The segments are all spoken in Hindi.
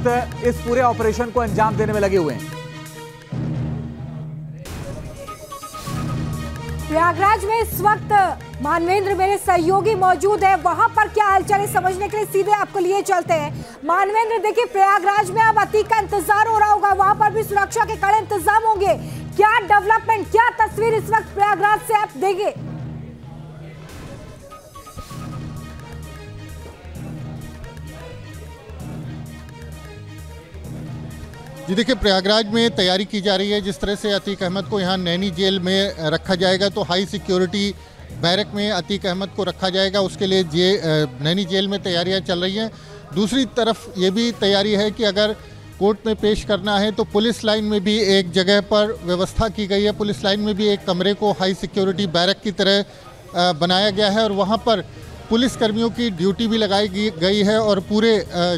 वक्त इस पूरे ऑपरेशन को अंजाम देने में लगे हुए हैं। प्रयागराज में इस वक्त मानवेंद्र मेरे सहयोगी मौजूद है, वहां पर क्या हालचाल है समझने के लिए सीधे आपको लिए चलते हैं। मानवेंद्र, देखिए प्रयागराज में अब अतीक का इंतजार हो रहा होगा, वहां पर भी सुरक्षा के कड़े इंतजाम होंगे। क्या डेवलपमेंट, क्या तस्वीर इस वक्त प्रयागराज से आप देंगे? जी देखिए, प्रयागराज में तैयारी की जा रही है। जिस तरह से अतीक अहमद को यहाँ नैनी जेल में रखा जाएगा, तो हाई सिक्योरिटी बैरक में अतीक अहमद को रखा जाएगा, उसके लिए नैनी जेल में तैयारियां चल रही हैं। दूसरी तरफ ये भी तैयारी है कि अगर कोर्ट में पेश करना है तो पुलिस लाइन में भी एक जगह पर व्यवस्था की गई है। पुलिस लाइन में भी एक कमरे को हाई सिक्योरिटी बैरक की तरह बनाया गया है और वहाँ पर पुलिस कर्मियों की ड्यूटी भी लगाई गई है। और पूरे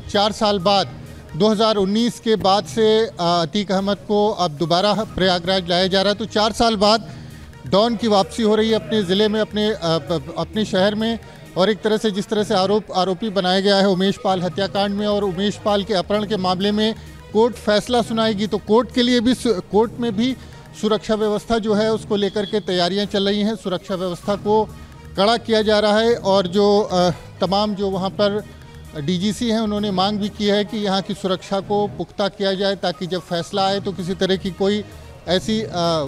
4 साल बाद 2019 के बाद से अतीक अहमद को अब दोबारा प्रयागराज लाया जा रहा है। तो 4 साल बाद डॉन की वापसी हो रही है अपने ज़िले में, अपने शहर में। और एक तरह से जिस तरह से आरोपी बनाया गया है उमेश पाल हत्याकांड में और उमेश पाल के अपहरण के मामले में कोर्ट फैसला सुनाएगी, तो कोर्ट में भी सुरक्षा व्यवस्था जो है उसको लेकर के तैयारियां चल रही हैं। सुरक्षा व्यवस्था को कड़ा किया जा रहा है और जो तमाम जो वहाँ पर डीजीसी हैं उन्होंने मांग भी की है कि यहाँ की सुरक्षा को पुख्ता किया जाए, ताकि जब फैसला आए तो किसी तरह की कोई ऐसी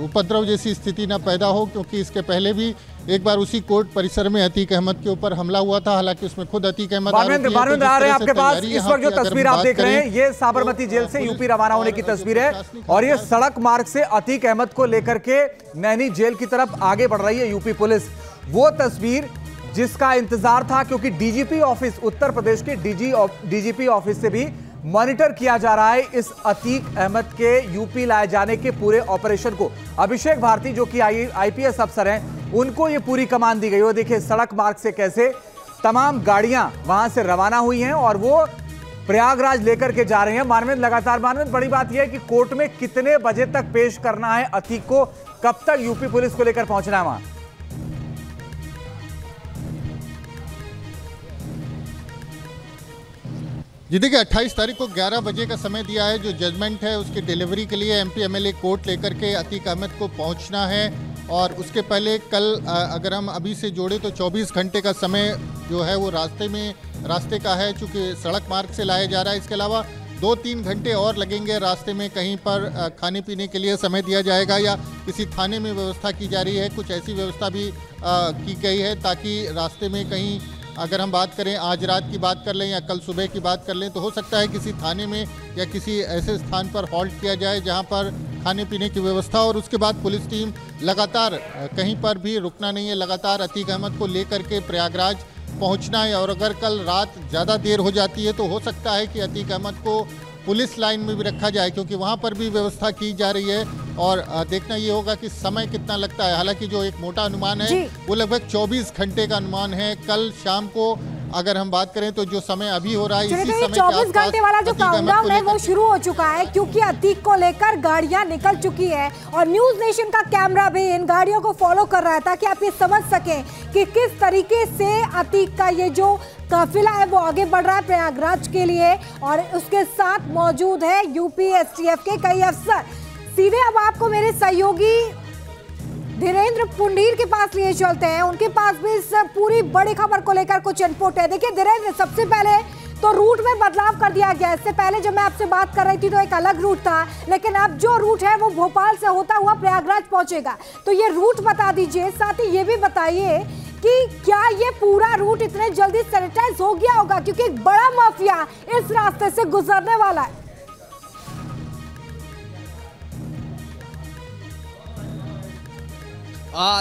उपद्रव जैसी स्थिति न पैदा हो। क्योंकि इसके पहले भी एक बार उसी कोर्ट परिसर में अतीक अहमद के ऊपर हमला हुआ था, हालांकि उसमें खुद अतीक अहमद आ रहे हैं आपके पास। इस वक्त जो तस्वीर आप देख रहे हैं ये साबरमती जेल से यूपी रवाना होने की तस्वीर है और ये सड़क मार्ग से अतीक अहमद को लेकर के नैनी जेल की तरफ आगे बढ़ रही है यूपी पुलिस। वो तस्वीर जिसका इंतजार था, क्योंकि डीजीपी ऑफिस, उत्तर प्रदेश के डीजीपी ऑफिस से भी मॉनिटर किया जा रहा है इस अतीक अहमद के यूपी लाए जाने के पूरे ऑपरेशन को। अभिषेक भारती जो कि आईपीएस अफसर हैं, उनको ये पूरी कमान दी गई। वो देखिए सड़क मार्ग से कैसे तमाम गाड़ियां वहां से रवाना हुई हैं और वो प्रयागराज लेकर के जा रहे हैं। मानवेंद्र लगातार, मानवेंद्र बड़ी बात यह है कि कोर्ट में कितने बजे तक पेश करना है अतीक को, कब तक यूपी पुलिस को लेकर पहुंचना है वहां? जी देखिए, 28 तारीख को 11 बजे का समय दिया है। जो जजमेंट है उसकी डिलीवरी के लिए एमपी एमएलए कोर्ट लेकर के अतीक अहमद को पहुंचना है। और उसके पहले कल अगर हम अभी से जोड़े तो 24 घंटे का समय जो है वो रास्ते का है, चूँकि सड़क मार्ग से लाया जा रहा है। इसके अलावा 2-3 घंटे और लगेंगे। रास्ते में कहीं पर खाने पीने के लिए समय दिया जाएगा या किसी थाने में व्यवस्था की जा रही है। कुछ ऐसी व्यवस्था भी की गई है ताकि रास्ते में कहीं, अगर हम बात करें आज रात की बात कर लें या कल सुबह की बात कर लें, तो हो सकता है किसी थाने में या किसी ऐसे स्थान पर हॉल्ट किया जाए जहां पर खाने पीने की व्यवस्था। और उसके बाद पुलिस टीम लगातार, कहीं पर भी रुकना नहीं है, लगातार अतीक अहमद को लेकर के प्रयागराज पहुंचना है। और अगर कल रात ज़्यादा देर हो जाती है तो हो सकता है कि अतीक अहमद को पुलिस लाइन में भी रखा जाए, क्योंकि वहाँ पर भी व्यवस्था की जा रही है। और देखना ये होगा कि समय कितना लगता है। हालांकि जो एक मोटा अनुमान है वो लगभग 24 घंटे का अनुमान है। कल शाम को अगर हम बात करें तो जो समय अभी हो रहा है, इसी समय 24 घंटे वाला जो काउंटडाउन है वो शुरू हो चुका है, क्योंकि अतीक को लेकर गाड़ियां निकल चुकी है और न्यूज नेशन का कैमरा भी इन गाड़ियों को फॉलो कर रहा है, ताकि आप ये समझ सकें कि किस तरीके से अतीक का ये जो काफिला है वो आगे बढ़ रहा है प्रयागराज के लिए। और उसके साथ मौजूद है यूपी एसटीएफ के कई अफसर। सीधे अब आपको मेरे सहयोगी धीरेन्द्र पुंडीर के पास लिए चलते हैं, उनके पास भी इस पूरी बड़ी खबर को लेकर कुछ इनपुट है। देखिए धीरेन्द्र, सबसे पहले तो रूट में बदलाव कर दिया गया। इससे पहले जब मैं आपसे बात कर रही थी तो एक अलग रूट था, लेकिन अब जो रूट है वो भोपाल से होता हुआ प्रयागराज पहुंचेगा। तो ये रूट बता दीजिए, साथ ही ये भी बताइए कि क्या ये पूरा रूट इतने जल्दी सैनिटाइज हो गया होगा, क्योंकि एक बड़ा माफिया इस रास्ते से गुजरने वाला है।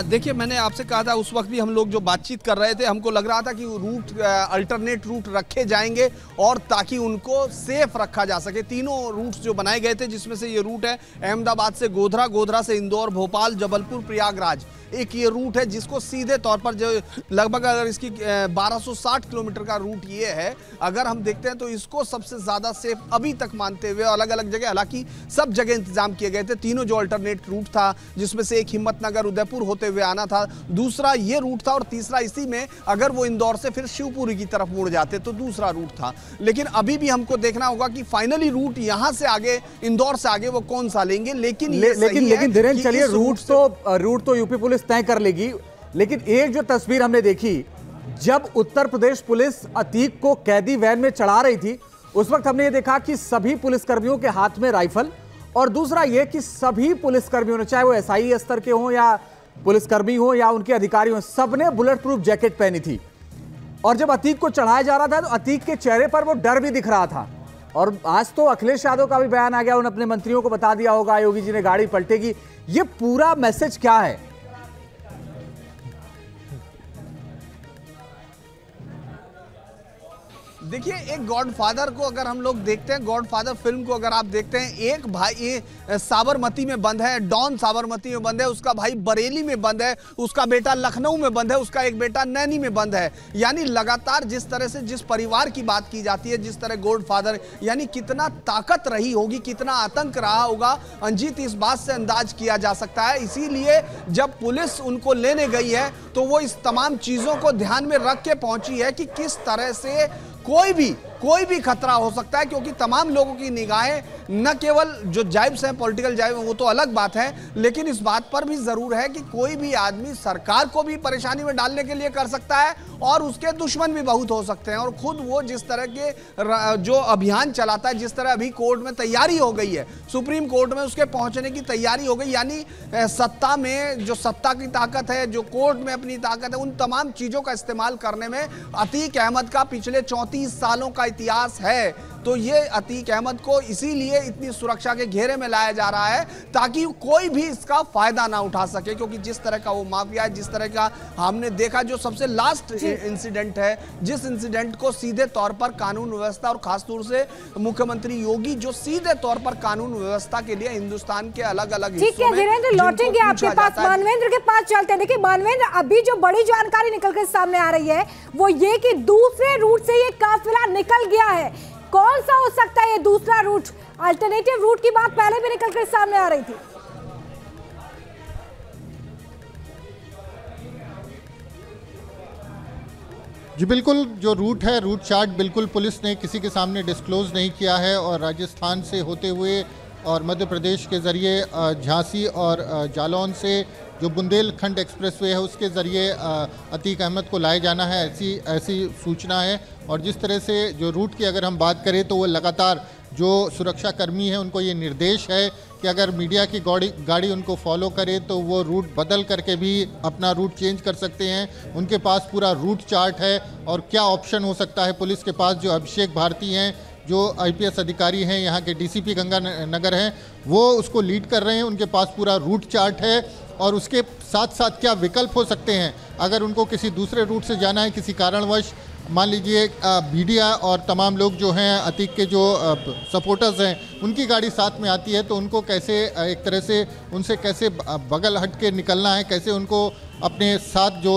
देखिए, मैंने आपसे कहा था उस वक्त भी हम लोग जो बातचीत कर रहे थे, हमको लग रहा था कि रूट अल्टरनेट रूट रखे जाएंगे और ताकि उनको सेफ रखा जा सके। तीनों रूट्स जो बनाए गए थे, जिसमें से ये रूट है अहमदाबाद से गोधरा, गोधरा से इंदौर, भोपाल, जबलपुर, प्रयागराज, एक ये रूट है जिसको सीधे तौर पर जो लगभग अगर इसकी 1260 किलोमीटर का रूट ये है, अगर हम देखते हैं तो इसको सबसे ज़्यादा सेफ अभी तक मानते हुए अलग अलग जगह, हालांकि सब जगह इंतजाम किए गए थे। तीनों जो अल्टरनेट रूट था, जिसमें से एक हिम्मतनगर उदयपुर होते हुए आना था, दूसरा ये रूट था, और तीसरा इसी में अगर वो इंदौर से फिर शिवपुरी की तरफ मुड़ जाते तो दूसरा रूट था। लेकिन अभी भी हमको देखना होगा कि फाइनली रूट यहां से आगे, इंदौर से आगे वो कौन सा लेंगे। लेकिन धीरेन्द्र चलिए, रूट तो यूपी पुलिस तय कर लेगी, लेकिन एक जो तस्वीर हमने देखी जब उत्तर प्रदेश पुलिस अतीक को कैदी वैन में चढ़ा रही थी, उस वक्त हमने ये देखा कि सभी पुलिसकर्मियों के हाथ में राइफल, और दूसरा ये कि सभी पुलिसकर्मियों ने, चाहे वो एसआई स्तर के हों या पुलिसकर्मी हो या उनके अधिकारी हो, सबने बुलेट प्रूफ जैकेट पहनी थी। और जब अतीक को चढ़ाया जा रहा था तो अतीक के चेहरे पर वो डर भी दिख रहा था। और आज तो अखिलेश यादव का भी बयान आ गया, उन्होंने अपने मंत्रियों को बता दिया होगा योगी जी ने गाड़ी पलटेगी। ये पूरा मैसेज क्या है? देखिए, एक गॉडफादर को अगर हम लोग देखते हैं, गॉडफादर फिल्म को अगर आप देखते हैं, एक भाई साबरमती में बंद है, डॉन साबरमती में बंद है, उसका भाई बरेली में बंद है, उसका बेटा लखनऊ में बंद है, उसका एक बेटा नैनी में बंद है। यानी लगातार जिस तरह से जिस परिवार की बात की जाती है, जिस तरह गॉडफादर, यानी कितना ताकत रही होगी, कितना आतंक रहा होगा अंजीत, इस बात से अंदाज किया जा सकता है। इसीलिए जब पुलिस उनको लेने गई है तो वो इस तमाम चीजों को ध्यान में रख के पहुंची है कि किस तरह से कोई भी खतरा हो सकता है, क्योंकि तमाम लोगों की निगाहें न केवल जो जाइब्स हैं, पॉलिटिकल जाइब, वो तो अलग बात है, लेकिन इस बात पर भी जरूर है कि कोई भी आदमी सरकार को भी परेशानी में डालने के लिए कर सकता है, और उसके दुश्मन भी बहुत हो सकते हैं। और खुद वो जिस तरह के जो अभियान चलाता है, जिस तरह अभी कोर्ट में तैयारी हो गई है, सुप्रीम कोर्ट में उसके पहुंचने की तैयारी हो गई, यानी सत्ता में जो सत्ता की ताकत है, जो कोर्ट में अपनी ताकत है, उन तमाम चीजों का इस्तेमाल करने में अतीक अहमद का पिछले 34 सालों का इतिहास है। तो ये अतीक अहमद को इसीलिए इतनी सुरक्षा के घेरे में लाया जा रहा है ताकि कोई भी इसका फायदा ना उठा सके, क्योंकि जिस तरह का वो माफिया है, जिस तरह का हमने देखा, जो सबसे लास्ट इंसिडेंट है, जिस इंसिडेंट को सीधे तौर पर कानून व्यवस्था और खासतौर से मुख्यमंत्री योगी जो सीधे तौर पर कानून व्यवस्था के लिए हिंदुस्तान के अलग अलग हिस्सों में, धीरेन्द्र लौटेंगे आपके पास, मानवेंद्र के पास चलते हैं। देखिए मानवेंद्र, अभी जो बड़ी जानकारी निकल कर सामने आ रही है वो ये कि दूसरे रूट से ये काफिला निकल गया है। कौन सा हो सकता है ये दूसरा रूट? अल्टरनेटिव रूट की बात पहले भी निकल कर सामने आ रही थी। जी बिल्कुल, जो रूट है, रूट चार्ट बिल्कुल पुलिस ने किसी के सामने डिस्क्लोज नहीं किया है, और राजस्थान से होते हुए और मध्य प्रदेश के ज़रिए झांसी और जालौन से जो बुंदेलखंड एक्सप्रेसवे है उसके ज़रिए अतीक अहमद को लाए जाना है, ऐसी सूचना है। और जिस तरह से जो रूट की अगर हम बात करें तो वो लगातार जो सुरक्षा कर्मी हैं उनको ये निर्देश है कि अगर मीडिया की गाड़ी उनको फॉलो करे तो वो रूट बदल करके भी अपना रूट चेंज कर सकते हैं। उनके पास पूरा रूट चार्ट है, और क्या ऑप्शन हो सकता है पुलिस के पास। जो अभिषेक भारती हैं, जो आईपीएस अधिकारी हैं, यहाँ के डीसीपी गंगानगर हैं, वो उसको लीड कर रहे हैं। उनके पास पूरा रूट चार्ट है, और उसके साथ साथ क्या विकल्प हो सकते हैं अगर उनको किसी दूसरे रूट से जाना है किसी कारणवश। मान लीजिए मीडिया और तमाम लोग जो हैं, अतीक के जो सपोर्टर्स हैं, उनकी गाड़ी साथ में आती है तो उनको कैसे एक तरह से उनसे कैसे बगल हट के निकलना है, कैसे उनको अपने साथ जो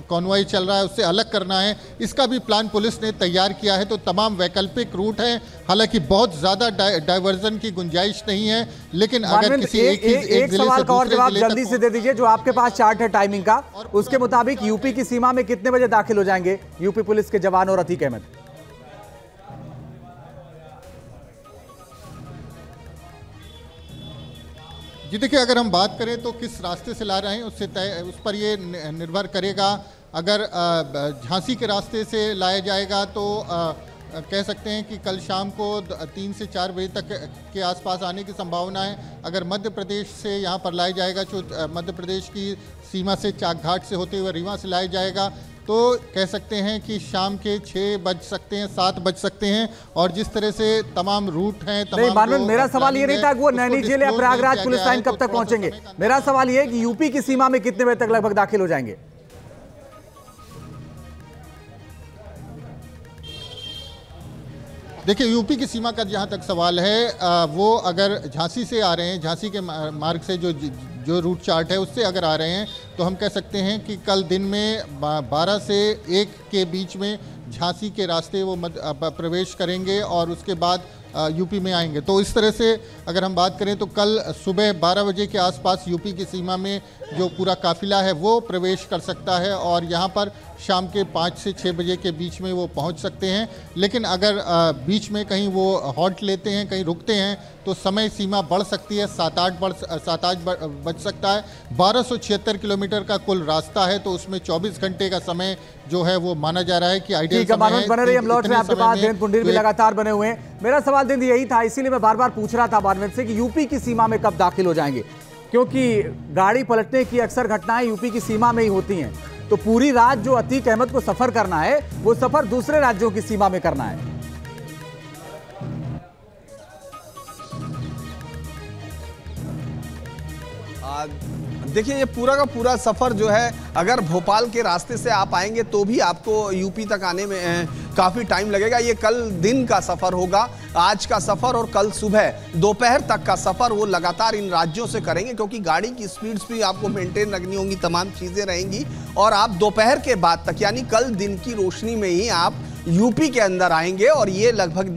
कॉन्वॉय चल रहा है उससे अलग करना है, इसका भी प्लान पुलिस ने तैयार किया है। तो तमाम वैकल्पिक रूट हैं, हालांकि बहुत ज़्यादा डाइवर्जन की गुंजाइश नहीं है, लेकिन अगर किसी एक सवाल का और जवाब जल्दी से दे दीजिए। जो आपके पास चार्ट है टाइमिंग का, उसके मुताबिक यूपी की सीमा में कितने बजे दाखिल हो जाएंगे यूपी पुलिस के जवान और अतीक अहमद? जी देखिए, अगर हम बात करें तो किस रास्ते से ला रहे हैं उस पर ये निर्भर करेगा। अगर झांसी के रास्ते से लाया जाएगा तो कह सकते हैं कि कल शाम को 3 से 4 बजे तक के आसपास आने की संभावना है। अगर मध्य प्रदेश से यहाँ पर लाया जाएगा, जो मध्य प्रदेश की सीमा से चाकघाट से होते हुए रीवा से लाया जाएगा, तो कह सकते हैं कि शाम के 6 बज सकते हैं, 7 बज सकते हैं। और जिस तरह से तमाम रूट हैं, तमाम मेरा सवाल ये नहीं था कि वो नैनी जेल या प्रयागराज पुलिस लाइन कब तक पहुंचेंगे। मेरा सवाल ये है कि यूपी की सीमा में कितने बजे तक लगभग दाखिल हो जाएंगे? देखिए, यूपी की सीमा का जहाँ तक सवाल है, वो अगर झांसी से आ रहे हैं, झांसी के मार्ग से जो रूट चार्ट है उससे अगर आ रहे हैं तो हम कह सकते हैं कि कल दिन में 12 से 1 के बीच में झांसी के रास्ते वो प्रवेश करेंगे, और उसके बाद यूपी में आएंगे। तो इस तरह से अगर हम बात करें तो कल सुबह 12 बजे के आसपास यूपी की सीमा में जो पूरा काफिला है वो प्रवेश कर सकता है और यहाँ पर शाम के 5 से 6 बजे के बीच में वो पहुँच सकते हैं। लेकिन अगर बीच में कहीं वो हॉल्ट लेते हैं, कहीं रुकते हैं, तो समय सीमा बढ़ सकती है, 7-8 बज सकता है। 1276 किलोमीटर का कुल रास्ता है, तो उसमें 24 घंटे का समय जो है वो माना जा रहा है कि आइडियल समय है। बने रही, हम लौट रहे हैं आपके पास। देवेंद्र पुंडीर भी लगातार बने हुए हैं। मेरा सवाल दिन यही था, इसीलिए मैं बार बार पूछ रहा था बानवेंद्र से कि यूपी की सीमा में कब दाखिल हो जाएंगे, क्योंकि गाड़ी पलटने की अक्सर घटनाएं यूपी की सीमा में ही होती हैं। तो पूरी रात जो अतीक अहमद को सफर करना है, वो सफर दूसरे राज्यों की सीमा में करना है। देखिए, ये पूरा का पूरा सफ़र जो है, अगर भोपाल के रास्ते से आप आएंगे तो भी आपको यूपी तक आने में काफ़ी टाइम लगेगा। ये कल दिन का सफ़र होगा, आज का सफ़र और कल सुबह दोपहर तक का सफ़र वो लगातार इन राज्यों से करेंगे, क्योंकि गाड़ी की स्पीड्स भी आपको मेंटेन रखनी होंगी, तमाम चीज़ें रहेंगी। और आप दोपहर के बाद तक, यानी कल दिन की रोशनी में ही आप यूपी के अंदर आएंगे और ये लगभग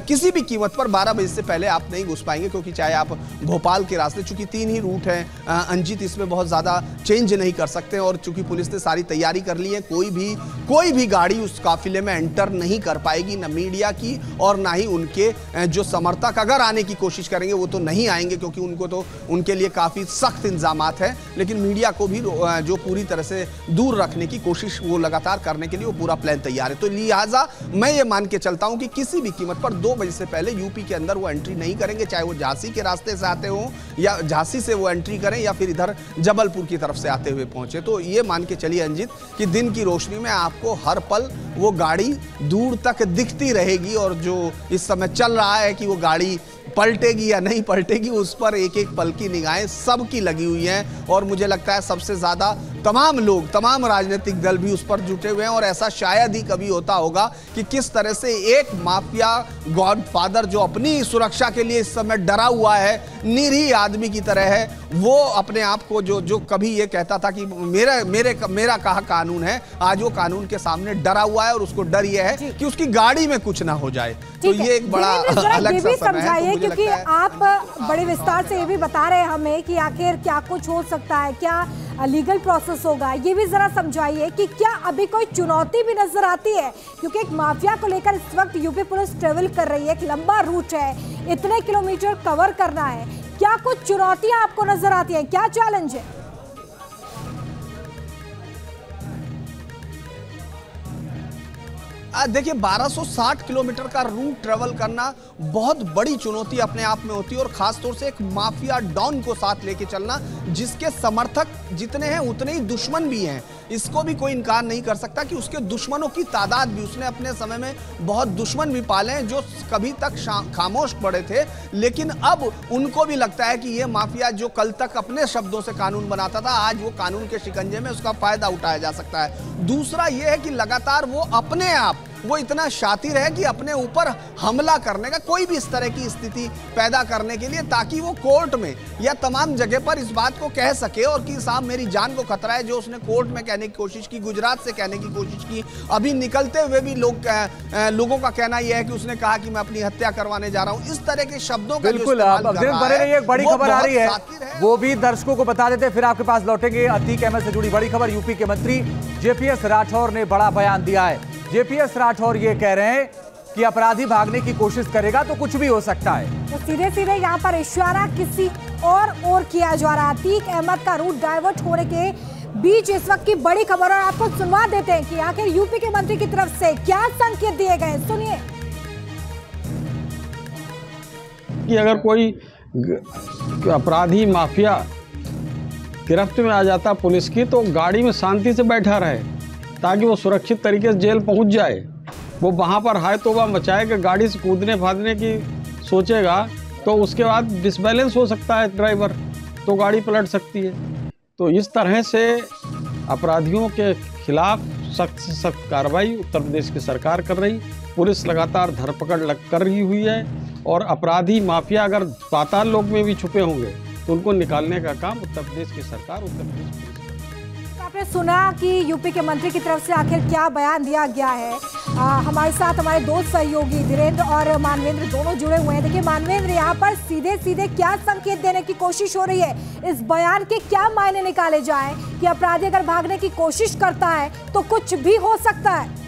किसी भी कीमत पर 12 बजे से पहले आप नहीं घुस पाएंगे, क्योंकि चाहे आप भोपाल के रास्ते, चूंकि 3 ही रूट हैं अंजित, इसमें बहुत ज़्यादा चेंज नहीं कर सकते। और चूंकि पुलिस ने सारी तैयारी कर ली है, कोई भी गाड़ी उस काफिले में एंटर नहीं कर पाएगी, न मीडिया की और ना ही उनके जो समर्थक अगर आने की कोशिश करेंगे वो तो नहीं आएंगे, क्योंकि उनको तो उनके लिए काफ़ी सख्त इंतजामात है। लेकिन मीडिया को भी जो पूरी तरह से दूर रखने की कोशिश वो लगातार करने के लिए वो पूरा प्लान तैयार है। तो लिहाजा मैं ये मान के चलता हूं कि किसी भी कीमत पर 2 बजे से पहले यूपी के अंदर वो एंट्री नहीं करेंगे, चाहे वो झांसी के रास्ते से आते हो या झांसी से वो एंट्री करें या फिर इधर जबलपुर की तरफ से आते हुए पहुंचे। तो ये मान के चलिए अंजित कि दिन की रोशनी में आपको हर पल वो गाड़ी दूर तक दिखती रहेगी, और जो इस समय चल रहा है कि वो गाड़ी पलटेगी या नहीं पलटेगी, उस पर एक एक पल की निगाहें सबकी लगी हुई हैं। और मुझे लगता है सबसे ज़्यादा तमाम लोग, तमाम राजनीतिक दल भी उस पर जुटे हुए हैं। और ऐसा शायद ही कभी होता होगा कि किस तरह से एक माफिया गॉडफादर जो अपनी सुरक्षा के लिए इस समय डरा हुआ है, निरीह आदमी की तरह है, वो अपने आप को जो कभी ये कहता था कि मेरा कहा कानून है, आज वो कानून के सामने डरा हुआ है और उसको डर ये है कि उसकी गाड़ी में कुछ ना हो जाए। तो ये एक बड़ा अलग सा समय है। क्योंकि आप बड़े विस्तार से ये भी बता रहे हैं हमें कि आखिर क्या कुछ हो सकता है, क्या लीगल प्रोसेस होगा, ये भी जरा समझाइए कि क्या अभी कोई चुनौती भी नजर आती है, क्योंकि एक माफिया को लेकर इस वक्त यूपी पुलिस ट्रेवल कर रही है, एक लंबा रूट है, इतने किलोमीटर कवर करना है, क्या कुछ चुनौतियां आपको नजर आती हैं, क्या चैलेंज है? देखिए, 1260 किलोमीटर का रूट ट्रेवल करना बहुत बड़ी चुनौती अपने आप में होती है, और खासतौर से एक माफिया डॉन को साथ लेके चलना, जिसके समर्थक जितने हैं उतने ही दुश्मन भी हैं। इसको भी कोई इनकार नहीं कर सकता कि उसके दुश्मनों की तादाद भी, उसने अपने समय में बहुत दुश्मन भी पाले हैं जो कभी तक खामोश पड़े थे, लेकिन अब उनको भी लगता है कि ये माफिया जो कल तक अपने शब्दों से कानून बनाता था, आज वो कानून के शिकंजे में उसका फायदा उठाया जा सकता है। दूसरा ये है कि लगातार वो अपने आप वो इतना शातिर है कि अपने ऊपर हमला करने का, कोई भी इस तरह की स्थिति पैदा करने के लिए, ताकि वो कोर्ट में या तमाम जगह पर इस बात को कह सके और कि साहब मेरी जान को खतरा है, जो उसने कोर्ट में कहने की कोशिश की, गुजरात से कहने की कोशिश की। अभी निकलते हुए भी लोगों का कहना यह है कि उसने कहा कि मैं अपनी हत्या करवाने जा रहा हूं। इस तरह के शब्दों का बिल्कुल एक बड़ी खबर आ रही है, वो भी दर्शकों को बता देते, फिर आपके पास लौटेंगे। अतीक अहमद से जुड़ी बड़ी खबर, यूपी के मंत्री जेपीएस राठौर ने बड़ा बयान दिया है। जेपीएस राठौर ये कह रहे हैं कि अपराधी भागने की कोशिश करेगा तो कुछ भी हो सकता है। तो सीधे सीधे यहाँ पर इशारा किसी और किया जा रहा है। अतीक अहमद का रूट डाइवर्ट होने के बीच इस वक्त की बड़ी खबर, और आपको सुनवा देते हैं कि आखिर यूपी के मंत्री की तरफ से क्या संकेत दिए गए, सुनिए। कि अगर कोई अपराधी माफिया गिरफ्त में आ जाता पुलिस की, तो गाड़ी में शांति से बैठा रहे ताकि वो सुरक्षित तरीके से जेल पहुंच जाए। वो वहाँ पर हाय तौबा मचाए कि गाड़ी से कूदने फादने की सोचेगा तो उसके बाद डिसबैलेंस हो सकता है ड्राइवर, तो गाड़ी पलट सकती है। तो इस तरह से अपराधियों के खिलाफ सख्त से सख्त कार्रवाई उत्तर प्रदेश की सरकार कर रही, पुलिस लगातार धरपकड़ कर रही हुई है, और अपराधी माफिया अगर पाताल लोक में भी छुपे होंगे तो उनको निकालने का काम उत्तर प्रदेश की सरकार, उत्तर प्रदेश पुलिस आपने सुना कि यूपी के मंत्री की तरफ से आखिर क्या बयान दिया गया है। हमारे साथ हमारे दो सहयोगी धीरेन्द्र और मानवेंद्र दोनों जुड़े हुए हैं। देखिए मानवेंद्र, यहाँ पर सीधे सीधे क्या संकेत देने की कोशिश हो रही है, इस बयान के क्या मायने निकाले जाएं कि अपराधी अगर भागने की कोशिश करता है तो कुछ भी हो सकता है।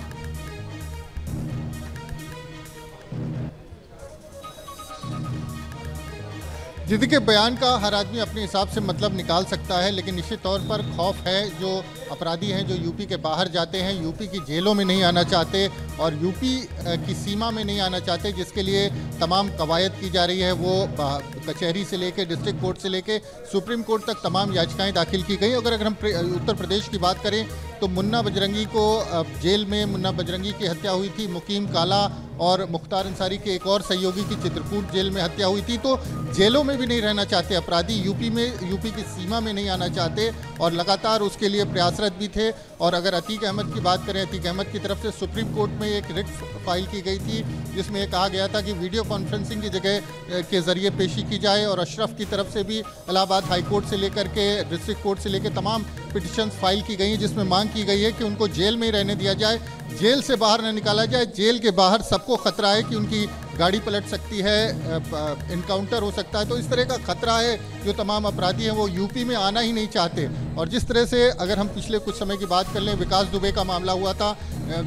जी देखिए, बयान का हर आदमी अपने हिसाब से मतलब निकाल सकता है, लेकिन निश्चित तौर पर खौफ है। जो अपराधी हैं जो यूपी के बाहर जाते हैं, यूपी की जेलों में नहीं आना चाहते और यूपी की सीमा में नहीं आना चाहते, जिसके लिए तमाम कवायद की जा रही है। वो कचहरी से लेकर डिस्ट्रिक्ट कोर्ट से लेकर सुप्रीम कोर्ट तक तमाम याचिकाएं दाखिल की गई। अगर हम उत्तर प्रदेश की बात करें तो मुन्ना बजरंगी को जेल में, मुन्ना बजरंगी की हत्या हुई थी, मुकीम काला और मुख्तार अंसारी के एक और सहयोगी की चित्रकूट जेल में हत्या हुई थी। तो जेलों में भी नहीं रहना चाहते अपराधी, यूपी की सीमा में नहीं आना चाहते और लगातार उसके लिए प्रयासरत भी थे। और अगर अतीक अहमद की बात करें, अतीक अहमद की तरफ से सुप्रीम कोर्ट में एक रिट फाइल की गई थी, जिसमें यह कहा गया था कि वीडियो कॉन्फ्रेंसिंग की जगह के जरिए पेशी की जाए। और अशरफ की तरफ से भी इलाहाबाद हाई कोर्ट से लेकर के डिस्ट्रिक्ट कोर्ट से लेकर तमाम पिटिशंस फाइल की गई हैं, जिसमें मांग की गई है कि उनको जेल में ही रहने दिया जाए, जेल से बाहर न निकाला जाए। जेल के बाहर सबको खतरा है कि उनकी गाड़ी पलट सकती है, इनकाउंटर हो सकता है। तो इस तरह का खतरा है, जो तमाम अपराधी हैं वो यूपी में आना ही नहीं चाहते। और जिस तरह से अगर हम पिछले कुछ समय की बात कर लें, विकास दुबे का मामला हुआ था,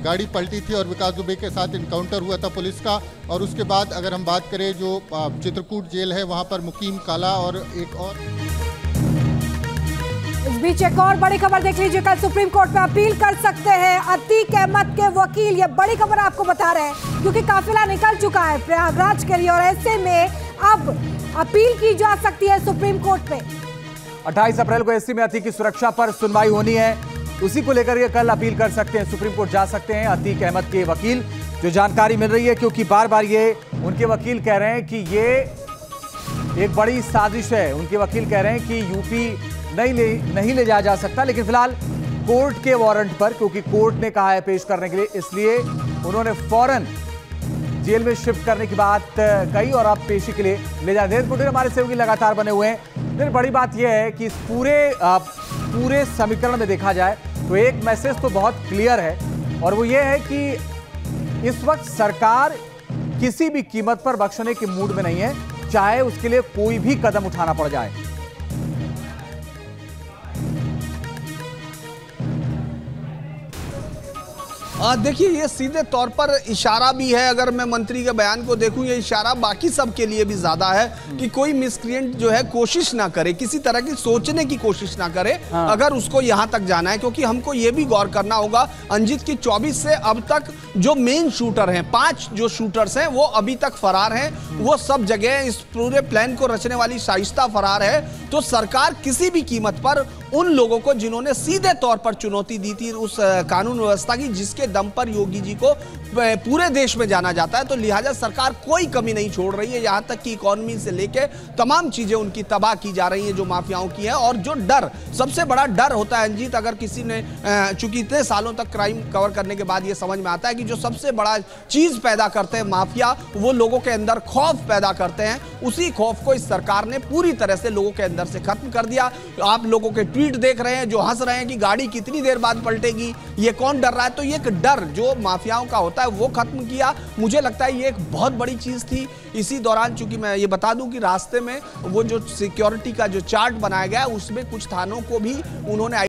गाड़ी पलटी थी और विकास दुबे के साथ इनकाउंटर हुआ था पुलिस का। और उसके बाद अगर हम बात करें जो चित्रकूट जेल है, वहाँ पर मुकीम काला और एक और। इस बीच एक और बड़ी खबर देख लीजिए, कल सुप्रीम कोर्ट में अपील कर सकते हैं अतीक अहमद के वकील। ये बड़ी खबर आपको बता रहे हैं क्योंकि काफिला निकल चुका है प्रयागराज के लिए और ऐसे में अब अपील की जा सकती है सुप्रीम कोर्ट में। 28 अप्रैल को एससी में अतीक की सुरक्षा पर सुनवाई होनी है, उसी को लेकर ये कल अपील कर सकते हैं, सुप्रीम कोर्ट जा सकते हैं अतीक अहमद के वकील। जो जानकारी मिल रही है, क्योंकि बार बार ये उनके वकील कह रहे हैं कि ये एक बड़ी साजिश है। उनके वकील कह रहे हैं कि यूपी नहीं ले जाया जा सकता, लेकिन फिलहाल कोर्ट के वारंट पर, क्योंकि कोर्ट ने कहा है पेश करने के लिए, इसलिए उन्होंने फौरन जेल में शिफ्ट करने की बात कही और अब पेशी के लिए ले जाए। धीरेन्द्र कुटीर हमारे सहयोगी लगातार बने हुए हैं। फिर बड़ी बात यह है कि इस पूरे समीकरण में देखा जाए तो एक मैसेज तो बहुत क्लियर है, और वो ये है कि इस वक्त सरकार किसी भी कीमत पर बख्शने के मूड में नहीं है, चाहे उसके लिए कोई भी कदम उठाना पड़ जाए। देखिए, ये सीधे तौर पर इशारा भी है। अगर मैं मंत्री के बयान को देखूं, ये इशारा बाकी सब के लिए भी ज्यादा है कि कोई मिसक्रिएंट जो है कोशिश ना करे, किसी तरह की सोचने की कोशिश ना करे अगर उसको यहां तक जाना है। क्योंकि हमको ये भी गौर करना होगा, अंजित की 24 से अब तक जो मेन शूटर हैं, 5 जो शूटर्स हैं वो अभी तक फरार हैं। वो सब जगह इस पूरे प्लान को रचने वाली शाइस्ता फरार है। तो सरकार किसी भी कीमत पर उन लोगों को, जिन्होंने सीधे तौर पर चुनौती दी थी उस कानून व्यवस्था की, जिसके दम पर योगी जी को पूरे देश में जाना जाता है, तो लिहाजा सरकार कोई कमी नहीं छोड़ रही है। यहां तक कि इकोनॉमी से लेके तमाम चीजें उनकी तबाह की जा रही हैं जो माफियाओं की है। और जो डर, सबसे बड़ा डर होता है अंजीत, अगर किसी ने, चूंकि इतने सालों तक क्राइम कवर करने के बाद ये समझ में आता है कि जो सबसे बड़ा चीज पैदा करते हैं माफिया, वो लोगों के अंदर खौफ पैदा करते हैं। उसी खौफ को इस सरकार ने पूरी तरह से लोगों के अंदर से खत्म कर दिया। आप लोगों के ट्वीट देख रहे हैं जो हंस रहे हैं कि गाड़ी कितनी देर बाद पलटेगी, ये कौन डर रहा है। तो ये एक डर जो माफियाओं का होता है वो खत्म किया। मुझे लगता है ये एक बहुत बड़ी चीज थी। इसी दौरान, चूंकि मैं ये बता दूं कि रास्ते में वो जो सिक्योरिटी का जो चार्ट बनाया गया है, उसमें कुछ थानों को भी उन्होंने